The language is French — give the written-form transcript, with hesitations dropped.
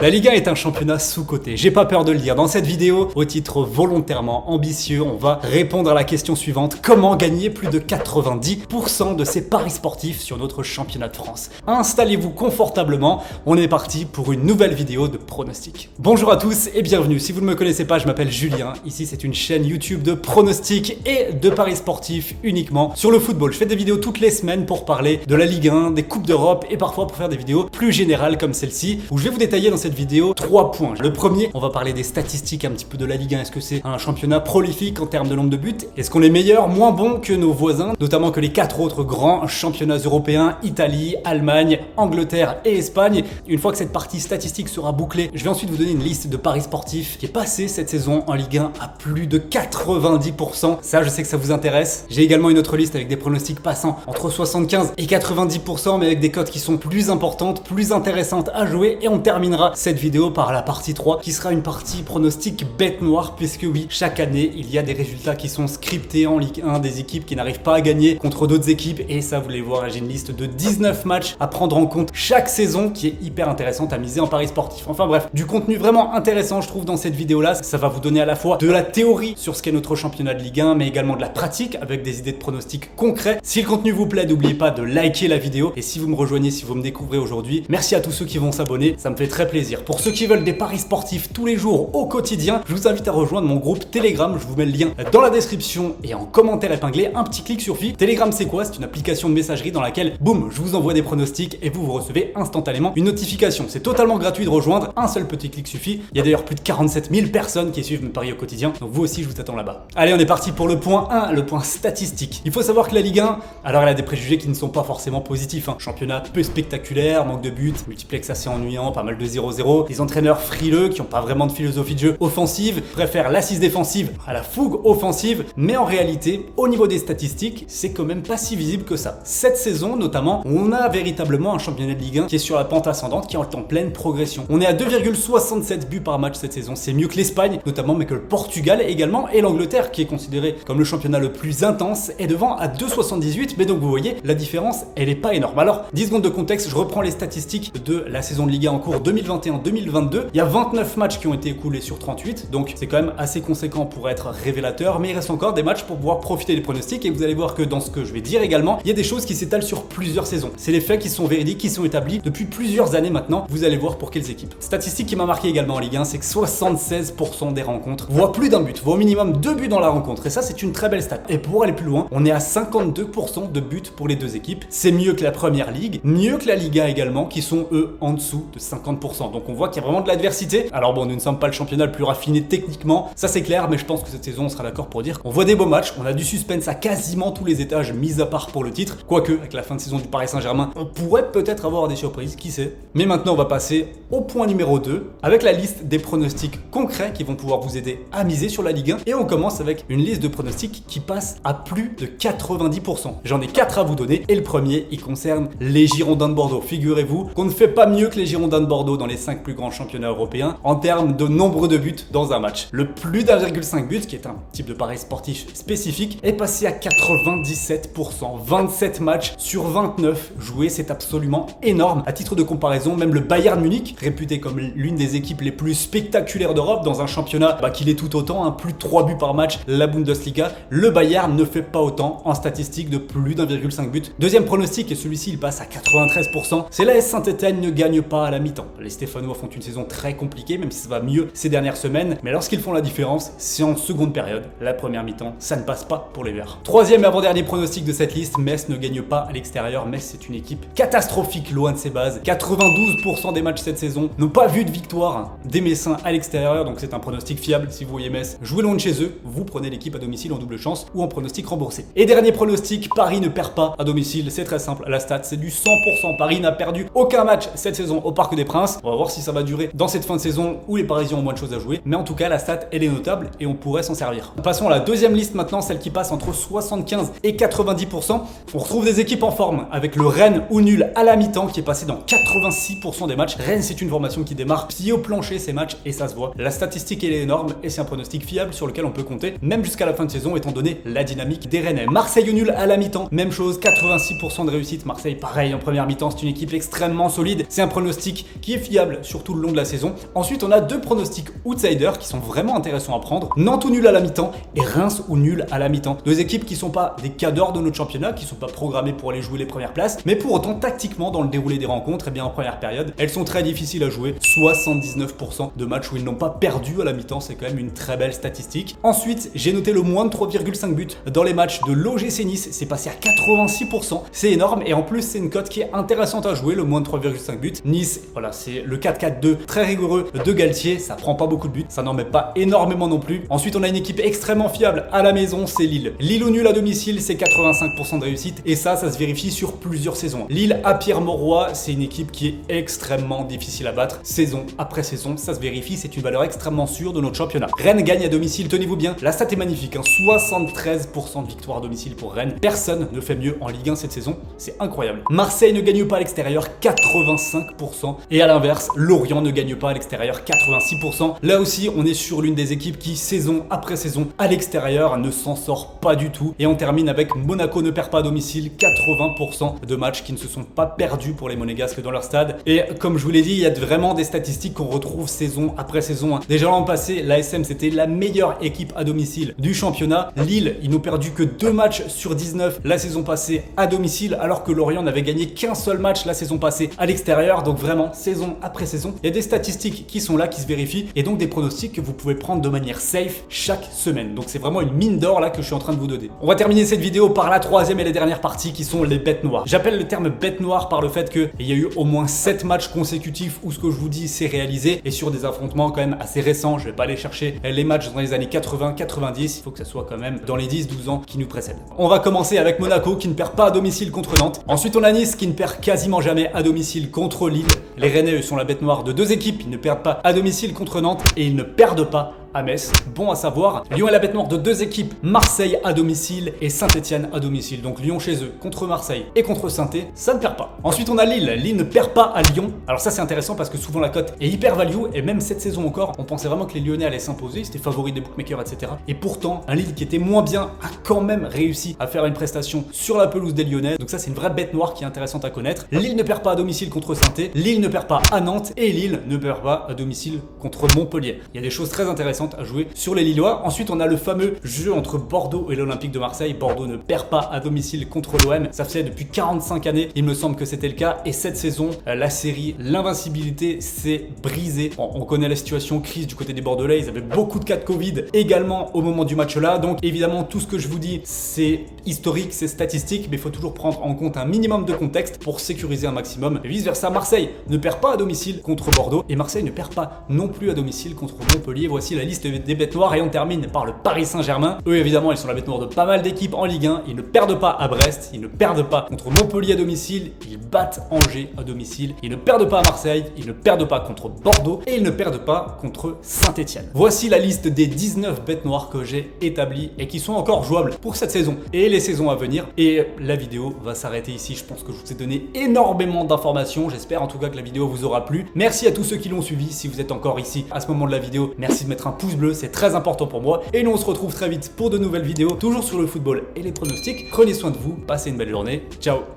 La Ligue 1 est un championnat sous-coté, j'ai pas peur de le dire. Dans cette vidéo, au titre volontairement ambitieux, on va répondre à la question suivante: comment gagner plus de 90% de ses paris sportifs sur notre championnat de France? Installez-vous confortablement, on est parti pour une nouvelle vidéo de pronostics. Bonjour à tous et bienvenue. Si vous ne me connaissez pas, je m'appelle Julien. Ici, c'est une chaîne YouTube de pronostics et de paris sportifs uniquement sur le football. Je fais des vidéos toutes les semaines pour parler de la Ligue 1, des Coupes d'Europe et parfois pour faire des vidéos plus générales comme celle-ci, où je vais vous détailler dans cette vidéo 3 points. Le premier, on va parler des statistiques un petit peu de la Ligue 1. Est-ce que c'est un championnat prolifique en termes de nombre de buts? Est-ce qu'on est meilleur, moins bon que nos voisins, notamment que les 4 autres grands championnats européens, Italie, Allemagne, Angleterre et Espagne? Une fois que cette partie statistique sera bouclée, je vais ensuite vous donner une liste de paris sportifs qui est passée cette saison en Ligue 1 à plus de 90%. Ça, je sais que ça vous intéresse. J'ai également une autre liste avec des pronostics passant entre 75 et 90%, mais avec des cotes qui sont plus importantes, plus intéressantes à jouer. Et on terminera cette vidéo par la partie 3 qui sera une partie pronostic bête noire, puisque oui, chaque année il y a des résultats qui sont scriptés en Ligue 1, des équipes qui n'arrivent pas à gagner contre d'autres équipes, et ça vous allez voir, j'ai une liste de 19 matchs à prendre en compte chaque saison qui est hyper intéressante à miser en paris sportif. Enfin bref, du contenu vraiment intéressant je trouve dans cette vidéo là. Ça va vous donner à la fois de la théorie sur ce qu'est notre championnat de Ligue 1, mais également de la pratique avec des idées de pronostics concrets. Si le contenu vous plaît, n'oubliez pas de liker la vidéo, et si vous me rejoignez, si vous me découvrez aujourd'hui, merci à tous ceux qui vont s'abonner, ça me fait très plaisir. Pour ceux qui veulent des paris sportifs tous les jours au quotidien, je vous invite à rejoindre mon groupe Telegram. Je vous mets le lien dans la description et en commentaire épinglé. Un petit clic suffit. Telegram, c'est quoi? C'est une application de messagerie dans laquelle, boum, je vous envoie des pronostics et vous recevez instantanément une notification. C'est totalement gratuit de rejoindre. Un seul petit clic suffit. Il y a d'ailleurs plus de 47 000 personnes qui suivent mes paris au quotidien. Donc vous aussi, je vous attends là-bas. Allez, on est parti pour le point 1, le point statistique. Il faut savoir que la Ligue 1, alors elle a des préjugés qui ne sont pas forcément positifs. Championnat peu spectaculaire, manque de buts, multiplex assez ennuyant, pas mal de 0-0. Des entraîneurs frileux qui n'ont pas vraiment de philosophie de jeu offensive, préfèrent l'assise défensive à la fougue offensive, mais en réalité, au niveau des statistiques, c'est quand même pas si visible que ça. Cette saison notamment, on a véritablement un championnat de Ligue 1 qui est sur la pente ascendante, qui est en pleine progression. On est à 2,67 buts par match cette saison, c'est mieux que l'Espagne notamment, mais que le Portugal également, et l'Angleterre qui est considéré comme le championnat le plus intense est devant à 2,78, mais donc vous voyez, la différence, elle est pas énorme. Alors, 10 secondes de contexte, je reprends les statistiques de la saison de Ligue 1 en cours 2021-2022. Il y a 29 matchs qui ont été écoulés sur 38, donc c'est quand même assez conséquent pour être révélateur, mais il reste encore des matchs pour pouvoir profiter des pronostics, et vous allez voir que dans ce que je vais dire également, il y a des choses qui s'étalent sur plusieurs saisons. C'est les faits qui sont véridiques, qui sont établis depuis plusieurs années maintenant. Vous allez voir pour quelles équipes. Statistique qui m'a marqué également en Ligue 1, c'est que 76% des rencontres voient plus d'un but, voient au minimum 2 buts dans la rencontre, et ça c'est une très belle stat. Et pour aller plus loin, on est à 52% de buts pour les deux équipes. C'est mieux que la Première Ligue, mieux que la Liga également, qui sont eux en dessous de 50%. Donc on voit qu'il y a vraiment de l'adversité. Alors bon, nous ne sommes pas le championnat le plus raffiné techniquement, ça c'est clair, mais je pense que cette saison on sera d'accord pour dire qu'on voit des beaux matchs, on a du suspense à quasiment tous les étages, mis à part pour le titre. Quoique, avec la fin de saison du Paris Saint-Germain, on pourrait peut-être avoir des surprises, qui sait. Mais maintenant on va passer au point numéro 2, avec la liste des pronostics concrets qui vont pouvoir vous aider à miser sur la Ligue 1. Et on commence avec une liste de pronostics qui passe à plus de 90%. J'en ai 4 à vous donner, et le premier, il concerne les Girondins de Bordeaux. Figurez-vous qu'on ne fait pas mieux que les Girondins de Bordeaux dans les 5 plus grands championnats européens en termes de nombre de buts dans un match. Le plus d'1,5 but, qui est un type de pari sportif spécifique, est passé à 97%. 27 matchs sur 29 joués, c'est absolument énorme. À titre de comparaison, même le Bayern Munich, réputé comme l'une des équipes les plus spectaculaires d'Europe dans un championnat qu'il est tout autant, plus de 3 buts par match, la Bundesliga, le Bayern ne fait pas autant en statistique de plus d'1,5 but. Deuxième pronostic, et celui-ci il passe à 93%, c'est l'AS Saint-Étienne ne gagne pas à la mi-temps. Les Stéphanois font une saison très compliquée, même si ça va mieux ces dernières semaines, mais lorsqu'ils font la différence, c'est en seconde période. La première mi-temps, ça ne passe pas pour les Verts. Troisième et avant-dernier pronostic de cette liste, Metz ne gagne pas à l'extérieur. Metz, c'est une équipe catastrophique, loin de ses bases. 92% des matchs cette saison n'ont pas vu de victoire des Messins à l'extérieur, donc c'est un pronostic fiable. Si vous voyez Metz jouer loin de chez eux, vous prenez l'équipe à domicile en double chance ou en pronostic remboursé. Et dernier pronostic, Paris ne perd pas à domicile, c'est très simple, la stat c'est du 100%. Paris n'a perdu aucun match cette saison au Parc des Princes. On va voir si ça va durer dans cette fin de saison où les Parisiens ont moins de choses à jouer, mais en tout cas la stat elle est notable et on pourrait s'en servir. Passons à la deuxième liste maintenant, celle qui passe entre 75 et 90%. On retrouve des équipes en forme avec le Rennes ou nul à la mi-temps qui est passé dans 86% des matchs. Rennes, c'est une formation qui démarre pied au plancher ces matchs et ça se voit. La statistique elle est énorme et c'est un pronostic fiable sur lequel on peut compter même jusqu'à la fin de saison étant donné la dynamique des Rennais. Marseille au nul à la mi-temps, même chose, 86% de réussite. Marseille pareil en première mi-temps, c'est une équipe extrêmement solide. C'est un pronostic qui est fiable faible sur tout le long de la saison. Ensuite, on a deux pronostics outsiders qui sont vraiment intéressants à prendre. Nantes ou nul à la mi-temps et Reims ou nul à la mi-temps. Deux équipes qui sont pas des cadors de notre championnat, qui sont pas programmées pour aller jouer les premières places, mais pour autant tactiquement dans le déroulé des rencontres, et bien en première période, elles sont très difficiles à jouer. 79% de matchs où ils n'ont pas perdu à la mi-temps, c'est quand même une très belle statistique. Ensuite, j'ai noté le moins de 3,5 buts dans les matchs de l'OGC Nice, c'est passé à 86%, c'est énorme et en plus c'est une cote qui est intéressante à jouer, le moins de 3,5 buts. Nice, voilà, c'est le 4-4-2 très rigoureux de Galtier, ça prend pas beaucoup de buts, ça n'en met pas énormément non plus. Ensuite, on a une équipe extrêmement fiable à la maison, c'est Lille. Lille au nul à domicile, c'est 85% de réussite et ça se vérifie sur plusieurs saisons. Lille à Pierre-Mauroy, c'est une équipe qui est extrêmement difficile à battre, saison après saison, ça se vérifie, c'est une valeur extrêmement sûre de notre championnat. Rennes gagne à domicile, tenez-vous bien, la stat est magnifique, hein, 73% de victoire à domicile pour Rennes. Personne ne fait mieux en Ligue 1 cette saison, c'est incroyable. Marseille ne gagne pas à l'extérieur, 85%. Et à l'inverse, Lorient ne gagne pas à l'extérieur, 86%. Là aussi, on est sur l'une des équipes qui, saison après saison, à l'extérieur, ne s'en sort pas du tout. Et on termine avec Monaco ne perd pas à domicile, 80% de matchs qui ne se sont pas perdus pour les Monégasques dans leur stade. Et comme je vous l'ai dit, il y a vraiment des statistiques qu'on retrouve saison après saison. Déjà l'an passé, l'ASM c'était la meilleure équipe à domicile du championnat. Lille, ils n'ont perdu que 2 matchs sur 19 la saison passée à domicile, alors que Lorient n'avait gagné qu'un seul match la saison passée à l'extérieur. Donc vraiment, saison après saison, il y a des statistiques qui sont là, qui se vérifient, et donc des pronostics que vous pouvez prendre de manière safe chaque semaine. Donc c'est vraiment une mine d'or là que je suis en train de vous donner. On va terminer cette vidéo par la troisième et la dernière partie qui sont les bêtes noires. J'appelle le terme bête noire par le fait qu'il y a eu au moins 7 matchs consécutifs où ce que je vous dis c'est réalisé, et sur des affrontements quand même assez récents. Je vais pas aller chercher les matchs dans les années 80-90, il faut que ça soit quand même dans les 10-12 ans qui nous précèdent. On va commencer avec Monaco qui ne perd pas à domicile contre Nantes. Ensuite on a Nice qui ne perd quasiment jamais à domicile contre Lille. Les Rennais eux sont la bête noire de deux équipes, ils ne perdent pas à domicile contre Nantes et ils ne perdent pas à Metz. Bon à savoir. Lyon est la bête noire de deux équipes, Marseille à domicile et Saint-Etienne à domicile. Donc Lyon chez eux contre Marseille et contre Saint-Etienne, ça ne perd pas. Ensuite on a Lille. Lille ne perd pas à Lyon. Alors ça c'est intéressant parce que souvent la cote est hyper value et même cette saison encore, on pensait vraiment que les Lyonnais allaient s'imposer, c'était favori des bookmakers, etc. Et pourtant, un Lille qui était moins bien a quand même réussi à faire une prestation sur la pelouse des Lyonnais. Donc ça c'est une vraie bête noire qui est intéressante à connaître. Lille ne perd pas à domicile contre Saint-Etienne, Lille ne perd pas à Nantes et Lille ne perd pas à domicile contre Montpellier. Il y a des choses très intéressantes à jouer sur les Lillois. Ensuite on a le fameux jeu entre Bordeaux et l'Olympique de Marseille. Bordeaux ne perd pas à domicile contre l'OM, ça faisait depuis 45 années, il me semble que c'était le cas, et cette saison la série, l'invincibilité s'est brisée. Bon, on connaît la situation crise du côté des Bordelais, ils avaient beaucoup de cas de Covid également au moment du match là, donc évidemment tout ce que je vous dis c'est historique, c'est statistique, mais il faut toujours prendre en compte un minimum de contexte pour sécuriser un maximum. Et vice versa, Marseille ne perd pas à domicile contre Bordeaux et Marseille ne perd pas non plus à domicile contre Montpellier. Voici la liste des bêtes noires et on termine par le Paris Saint-Germain. Eux évidemment ils sont la bête noire de pas mal d'équipes en Ligue 1, ils ne perdent pas à Brest, ils ne perdent pas contre Montpellier à domicile, ils battent Angers à domicile, ils ne perdent pas à Marseille, ils ne perdent pas contre Bordeaux et ils ne perdent pas contre Saint-Etienne. Voici la liste des 19 bêtes noires que j'ai établies et qui sont encore jouables pour cette saison et les saisons à venir. Et la vidéo va s'arrêter ici. Je pense que je vous ai donné énormément d'informations. J'espère en tout cas que la vidéo vous aura plu. Merci à tous ceux qui l'ont suivi. Si vous êtes encore ici à ce moment de la vidéo, merci de mettre un pouce bleu, c'est très important pour moi. Et nous on se retrouve très vite pour de nouvelles vidéos, toujours sur le football et les pronostics. Prenez soin de vous, passez une belle journée. Ciao.